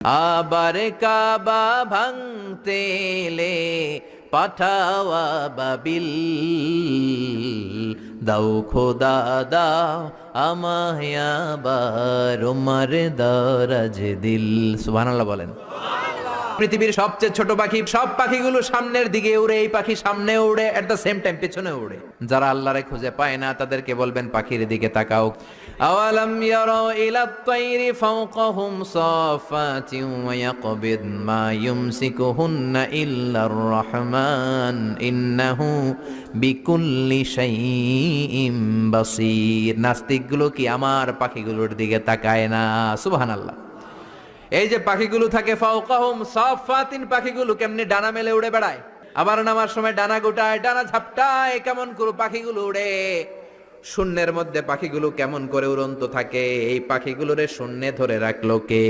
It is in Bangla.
আবার কাবা ভাঙতে এলে পাঠাওয়া বাবিল, দাও খোদা দাও আমায় আবার উমার দারাজ দিল। সুবহানাল্লাহ বলেন। পৃথিবীর সবচেয়ে ছোট পাখি, সব পাখিগুলো সামনের দিকে উড়ে, এই পাখি সামনে উড়ে, এট দ্য সেম টাইম পেছনে উড়ে। যারা আল্লাহরে খুঁজে পায় না তাদেরকে বলবেন পাখির দিকে তাকাও। আওয়ালাম ইয়ারাউ ইলাত তায়রি ফাওকাহুম সাফাতিন ওয়া ইয়াকবিদ মা ইউমসিকুহুন্না ইল্লার রহমান ইন্নাহু বিকুল্লি শাইইন বাসীর। নাস্তিকগুলো কি আমার পাখিগুলোর দিকে তাকায় না? সুবহানাল্লাহ। এই যে পাখিগুলো থাকে ফাওকাহুম সাফাতিন, পাখিগুলো কেমনে ডানা মেলে উড়ে বেড়ায়, আবার নামার সময় ডানা গোটায়, ডানা ঝাপটায়, কেমন করে পাখিগুলো উড়ে। শূন্যের মধ্যে পাখিগুলো কেমন করে উড়ন্ত থাকে, এই পাখিগুলোরে শূন্যে ধরে রাখলো কে?